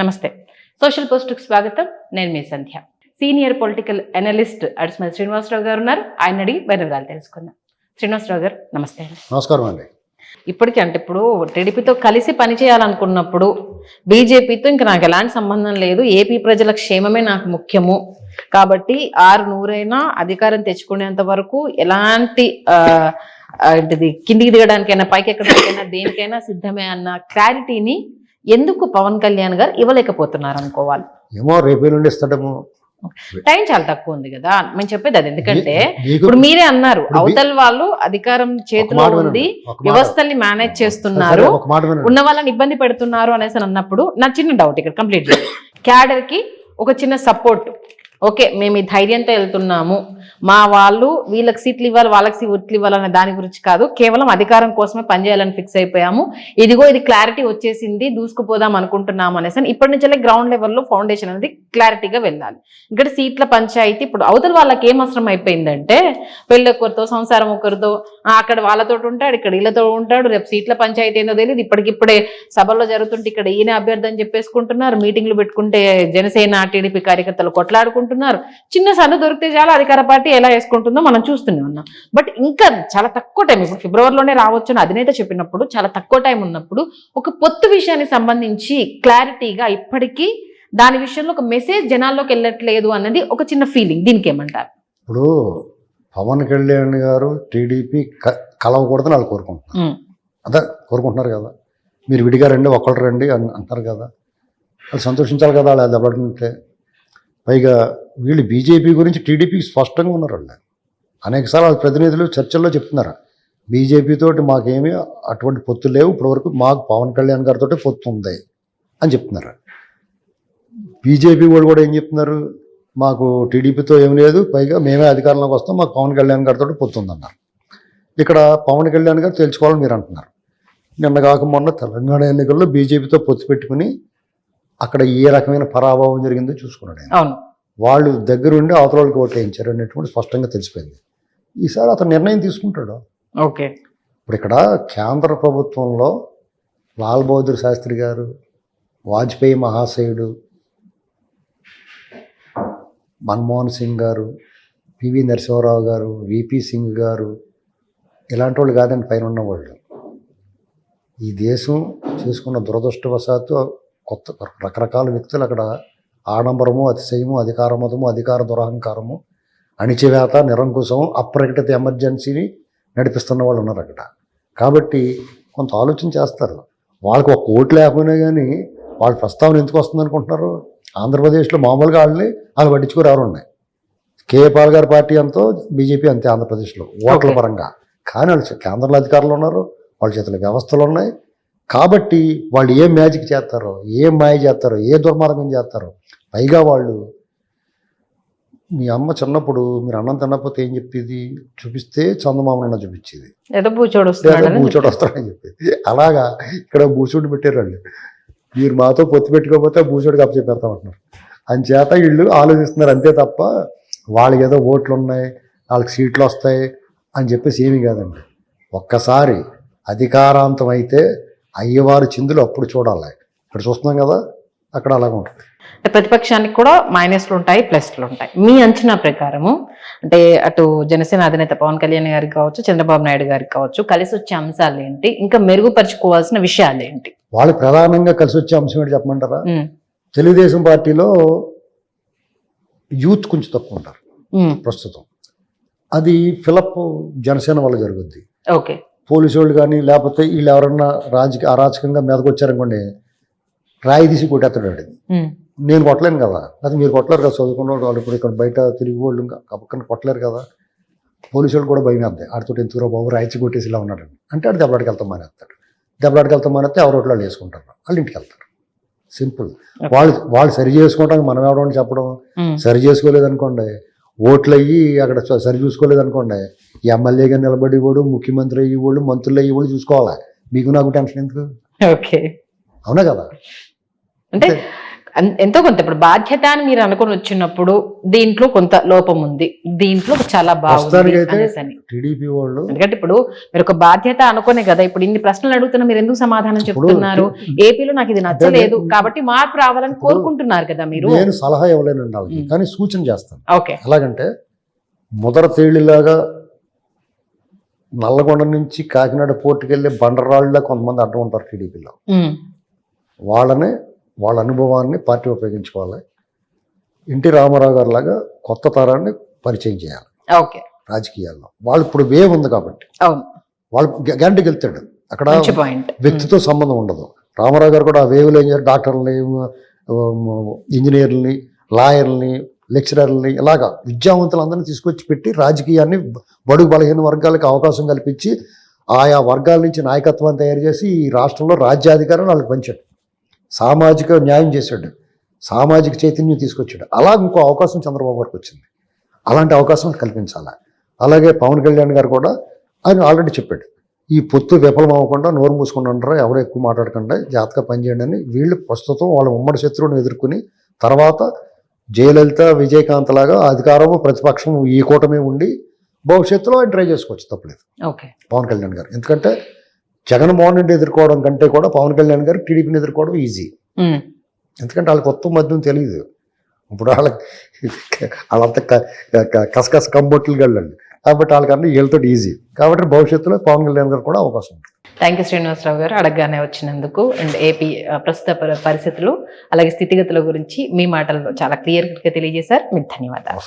నమస్తే. సోషల్ పోస్ట్కి స్వాగతం. నేను మీ సంధ్య. సీనియర్ పొలిటికల్ అనలిస్ట్ అడిస్మల్ శ్రీనివాసరావు గారు ఉన్నారు. ఆయన అడిగి వివరాలు తెలుసుకుందాం. శ్రీనివాసరావు గారు నమస్తే. నమస్కారం అండి. ఇప్పటికీ అంటే ఇప్పుడు టీడీపీతో కలిసి పనిచేయాలనుకున్నప్పుడు బీజేపీతో ఇంకా నాకు ఎలాంటి సంబంధం లేదు, ఏపీ ప్రజల క్షేమమే నాకు ముఖ్యము, కాబట్టి 600 అధికారం తెచ్చుకునేంత వరకు ఎలాంటి కిందికి దిగడానికైనా పైకి ఎక్కడానికైనా దేనికైనా సిద్ధమే అన్న క్లారిటీని ఎందుకు పవన్ కళ్యాణ్ గారు ఇవ్వలేకపోతున్నారు అనుకోవాలి? ఏమో రేపే నుండి ఇస్తాడేమో. టైం చాలా తక్కువ ఉంది కదా మేము చెప్పేది అది. ఎందుకంటే ఇప్పుడు మీరే అన్నారు అవతల వాళ్ళు అధికారం చేతిలో ఉంది, వ్యవస్థల్ని మేనేజ్ చేస్తున్నారు, ఉన్న వాళ్ళని ఇబ్బంది పెడుతున్నారు అనేసి అన్నప్పుడు నా చిన్న డౌట్ ఇక్కడ కంప్లీట్ క్యాడర్ కి ఒక చిన్న సపోర్ట్. ఓకే, మేము ఈ ధైర్యంతో వెళ్తున్నాము, మా వాళ్ళు వీళ్ళకి సీట్లు ఇవ్వాలి వాళ్ళకి సీట్లు ఇవ్వాలనే దాని గురించి కాదు, కేవలం అధికారం కోసమే పనిచేయాలని ఫిక్స్ అయిపోయాము, ఇదిగో ఇది క్లారిటీ వచ్చేసింది, దూసుకుపోదాం అనుకుంటున్నాము అనేసి ఇప్పటి నుంచే గ్రౌండ్ లెవెల్లో ఫౌండేషన్ అనేది క్లారిటీగా వెళ్ళాలి. ఇక్కడ సీట్ల పంచాయతీ ఇప్పుడు అవతల వాళ్ళకి ఏం అవసరం అయిపోయిందంటే పెళ్ళి ఒకరితో సంసారం ఒకరితో, అక్కడ వాళ్ళతో ఉంటాడు, ఇక్కడ వీళ్ళతో ఉంటాడు, రేపు సీట్ల పంచాయతీ ఏందో తెలియదు. ఇప్పటికిప్పుడే సభల్లో జరుగుతుంటే ఇక్కడ ఈయన అభ్యర్థి అని చెప్పేసుకుంటున్నారు, మీటింగ్లు పెట్టుకుంటే జనసేన టీడీపీ కార్యకర్తలు కొట్లాడుకుంటున్నారు, చిన్న సన్న దొరికితే చాలా అధికార పార్టీ ఎలా వేసుకుంటుందో మనం చూస్తూనే ఉన్నాం. బట్ ఇంకా చాలా తక్కువ టైం, ఇప్పుడు ఫిబ్రవరిలోనే రావచ్చు అని అధినేత చెప్పినప్పుడు చాలా తక్కువ టైం ఉన్నప్పుడు ఒక పొత్తు విషయానికి సంబంధించి క్లారిటీగా ఇప్పటికీ దాని విషయంలో ఒక మెసేజ్ జనాల్లోకి వెళ్ళట్లేదు అన్నది ఒక చిన్న ఫీలింగ్. దీనికి ఏమంటారు? ఇప్పుడు పవన్ కళ్యాణ్ గారు టీడీపీ కలవకూడదని వాళ్ళు కోరుకుంటున్నారు. అదే కోరుకుంటున్నారు కదా, మీరు విడిగా రండి ఒకళ్ళు రండి అంటారు కదా, వాళ్ళు సంతోషించాలి కదా వాళ్ళు దెబ్బలాడుకుంటే. పైగా వీళ్ళు బీజేపీ గురించి టీడీపీకి స్పష్టంగా ఉన్నారు. వాళ్ళు అనేకసార్లు వాళ్ళ ప్రతినిధులు చర్చల్లో చెప్తున్నారు బీజేపీతో మాకేమీ అటువంటి పొత్తు లేవు, ఇప్పటివరకు మాకు పవన్ కళ్యాణ్ గారితో పొత్తు ఉంది అని చెప్తున్నారు. బీజేపీ వాళ్ళు కూడా ఏం చెప్తున్నారు, మాకు టీడీపీతో ఏం లేదు, పైగా మేమే అధికారంలోకి వస్తాం, మాకు పవన్ కళ్యాణ్ గారితో పొత్తు ఉందన్నారు. ఇక్కడ పవన్ కళ్యాణ్ గారు తెలుసుకోవాలని మీరు అంటున్నారు. నిన్న కాక మొన్న తెలంగాణ ఎన్నికల్లో బీజేపీతో పొత్తు పెట్టుకుని అక్కడ ఏ రకమైన పరాభవం జరిగిందో చూసుకున్నాడు ఆయన. వాళ్ళు దగ్గరుండి అవతల వాళ్ళకి ఓట్లు వేయించారు అనేటువంటి స్పష్టంగా తెలిసిపోయింది. ఈసారి అతను నిర్ణయం తీసుకుంటాడు. ఓకే, ఇప్పుడు ఇక్కడ కేంద్ర ప్రభుత్వంలో లాల్ బహదూర్ శాస్త్రి గారు, వాజ్పేయి మహాశయుడు, మన్మోహన్ సింగ్ గారు, పివి నరసింహారావు గారు, విపి సింగ్ గారు, ఇలాంటి వాళ్ళు కాదండి పైన ఉన్న వాళ్ళు. ఈ దేశం చేసుకున్న దురదృష్టవశాత్తు కొత్త రకరకాల వ్యక్తులు అక్కడ ఆడంబరము, అతిశయము, అధికార మతము, అధికార దురహంకారము, అణిచివేత, నిరంకుశము, అప్రకటిత ఎమర్జెన్సీని నడిపిస్తున్న వాళ్ళు ఉన్నారు అక్కడ. కాబట్టి కొంత ఆలోచన చేస్తారు. వాళ్ళకి ఒక ఓటు లేకపోయినా కానీ వాళ్ళ ప్రస్తావన ఎందుకు వస్తుంది అనుకుంటున్నారు? ఆంధ్రప్రదేశ్లో మామూలుగా వాళ్ళు పట్టించుకోరు ఎవరు ఉన్నాయి. కేఏ పాల్ గారి పార్టీ అంతా బీజేపీ అంతే ఆంధ్రప్రదేశ్లో ఓట్ల పరంగా. కానీ వాళ్ళు కేంద్రంలో అధికారులు ఉన్నారు, వాళ్ళ చేతుల వ్యవస్థలు ఉన్నాయి. కాబట్టి వాళ్ళు ఏం మ్యాజిక్ చేస్తారో, ఏం మాయ చేస్తారో, ఏ దుర్మార్గం చేస్తారో. పైగా వాళ్ళు మీ అమ్మ చిన్నప్పుడు మీరు అన్నం తినకపోతే ఏం చెప్పేది, చూపిస్తే చందమామనన్నా చూపించేది, బూచోడు వస్తాడని చెప్పేది. అలాగా ఇక్కడ బూచోడు పెట్టారు వాళ్ళు. మీరు మాతో పొత్తు పెట్టుకోకపోతే బూచోడికి అప్పచెప్పేస్తామంటున్నారు. అంచేత వీళ్ళు ఆలోచిస్తున్నారు అంతే తప్ప వాళ్ళకి ఏదో ఓట్లు ఉన్నాయి, వాళ్ళకి సీట్లు వస్తాయి అని చెప్పేసి ఏమీ కాదండి. ఒక్కసారి అధికారాంతం అయితే అయ్యవారు చిందులు అప్పుడు చూడాలి. ఇక్కడ చూస్తున్నాం కదా, అక్కడ అలాగే ఉంటుంది. ప్రతిపక్షానికి కూడా మైనస్లు ఉంటాయి, ప్లస్లు ఉంటాయి. మీ అంచనా ప్రకారము అంటే అటు జనసేన అధినేత పవన్ కళ్యాణ్ గారికి కావచ్చు, చంద్రబాబు నాయుడు గారికి కావచ్చు, కలిసి వచ్చే అంశాలు ఏంటి, ఇంకా మెరుగుపరుచుకోవాల్సిన విషయాలు ఏంటి? వాళ్ళు ప్రధానంగా కలిసి వచ్చే అంశం ఏంటి చెప్పమంటారా? తెలుగుదేశం పార్టీలో యూత్ కొంచెం తక్కువ ఉంటారు ప్రస్తుతం. అది ఫిలప్ జనసేన వల్ల జరుగుద్ది. ఓకే, పోలీసు వాళ్ళు కానీ లేకపోతే వీళ్ళు ఎవరన్నా అరాచకంగా మీదకి వచ్చారనుకోండి, రాయి తీసి కొట్టేస్తాడు. నేను కొట్టలేను కదా, అది మీరు కొట్టలేరు కదా, చదువుకున్న వాళ్ళు ఇప్పుడు ఇక్కడ బయట తిరిగి వాళ్ళు పక్కన కొట్టలేరు కదా. పోలీసు వాళ్ళు కూడా భయం వేద్దాయి, ఆడితో ఎందుకురా బాబు రాయిచి కొట్టేసి ఇలా ఉన్నాడు అంటే ఆడు దెబ్బలాడికి వెళ్తాం మానేస్తాడు. దెబ్బలాడికి వెళ్తాం మానేస్తే ఎవరు వాళ్ళు వేసుకుంటారు, వాళ్ళు ఇంటికి వెళ్తారు. సింపుల్. వాళ్ళు సరి చేసుకోవడానికి మనం ఎవడని చెప్పడం. సరి చేసుకోలేదు అనుకోండి, ఓట్లు అయ్యి అక్కడ సరి చూసుకోలేదు అనుకోండి, ఎమ్మెల్యేగా నిలబడి వాడు, ముఖ్యమంత్రి అయ్యి వాళ్ళు, మంత్రులు అయ్యి వాళ్ళు చూసుకోవాలి. మీకు నాకు టెన్షన్ ఎందుకు? ఓకే, అవునా కదా. అంటే ఎంతో కొంత ఇప్పుడు బాధ్యత అని మీరు అనుకుని వచ్చినప్పుడు దీంట్లో కొంత లోపం ఉంది, దీంట్లో చాలా బాగుంది అనేసి అని. టీడీపీ వాళ్ళు ఎందుకంటే ఇప్పుడు మీరు ఒక బాధ్యత అనుకునే కదా ఇప్పుడు ఇన్ని ప్రశ్నలు అడుగుతున్నా, మీరు ఎందుకు సమాధానం చెప్తున్నారు? ఏపీలో నాకు ఇది నచ్చలేదు కాబట్టి మార్పు రావాలని కోరుకుంటున్నారు కదా మీరు. నేను సలహా ఇవ్వలేనండి వాళ్ళకి, కానీ సూచన చేస్తాను. ఓకే, ఎలాగంటే ముదర తేలిలాగా నల్లగొండ నుంచి కాకినాడ పోర్టుకి వెళ్ళి బండరాళ్ళ కొంతమంది అడ్డం ఉంటారు టీడీపీలో. వాళ్ళ అనుభవాన్ని పార్టీ ఉపయోగించుకోవాలి. ఎన్టీ రామారావు గారి లాగా కొత్త తరాన్ని పరిచయం చేయాలి ఓకే రాజకీయాల్లో. వాళ్ళు ఇప్పుడు వేవ్ ఉంది కాబట్టి వాళ్ళు గ్యారంటీకి వెళ్తాడు. అక్కడ వ్యక్తితో సంబంధం ఉండదు. రామారావు గారు కూడా ఆ వేవ్లో ఏం చేయారు, డాక్టర్లని, ఇంజనీర్లని, లాయర్లని, లెక్చరర్లని, ఇలాగా విద్యావంతులందరినీ తీసుకొచ్చి పెట్టి రాజకీయాన్ని బడుగు బలహీన వర్గాలకు అవకాశం కల్పించి ఆయా వర్గాల నుంచి నాయకత్వాన్ని తయారు చేసి ఈ రాష్ట్రంలో రాజ్యాధికారం వాళ్ళకి పంచాడు. సామాజిక న్యాయం చేశాడు, సామాజిక చైతన్యం తీసుకొచ్చాడు. అలా ఇంకో అవకాశం చంద్రబాబు గారికి వచ్చింది. అలాంటి అవకాశం కల్పించాలి. అలాగే పవన్ కళ్యాణ్ గారు కూడా ఆయన ఆల్రెడీ చెప్పాడు, ఈ పొత్తు విఫలం అవ్వకుండా నోరు మూసుకుని ఉంటారు, ఎవరు ఎక్కువ మాట్లాడకుండా జాగ్రత్తగా పనిచేయండి అని. వీళ్ళు ప్రస్తుతం వాళ్ళ ఉమ్మడి శత్రువుని ఎదుర్కొని తర్వాత జయలలిత, విజయకాంత్ లాగా అధికారము ప్రతిపక్షం ఈ కూటమి ఉండి భవిష్యత్తులో ఆయన ట్రై చేసుకోవచ్చు, తప్పలేదు పవన్ కళ్యాణ్ గారు. ఎందుకంటే జగన్మోహన్ రెడ్డి ఎదుర్కోవడం కంటే కూడా పవన్ కళ్యాణ్ గారు టీడీపీని ఎదుర్కోవడం ఈజీ. ఎందుకంటే వాళ్ళకి కొత్త మద్యం తెలియదు. ఇప్పుడు వాళ్ళంతా కసకస కంబొట్లు వెళ్ళండి కాబట్టి వాళ్ళకన్నా వీళ్ళతో ఈజీ. కాబట్టి భవిష్యత్తులో పవన్ కళ్యాణ్ గారు కూడా అవకాశం ఉంటుంది. థ్యాంక్ యూ శ్రీనివాసరావు గారు, అడగగానే వచ్చినందుకు. అండ్ ఏపీ ప్రస్తుత పరిస్థితులు అలాగే స్థితిగతుల గురించి మీ మాటల్లో చాలా క్లియర్గా తెలియజేశారు. మీకు ధన్యవాదాలు.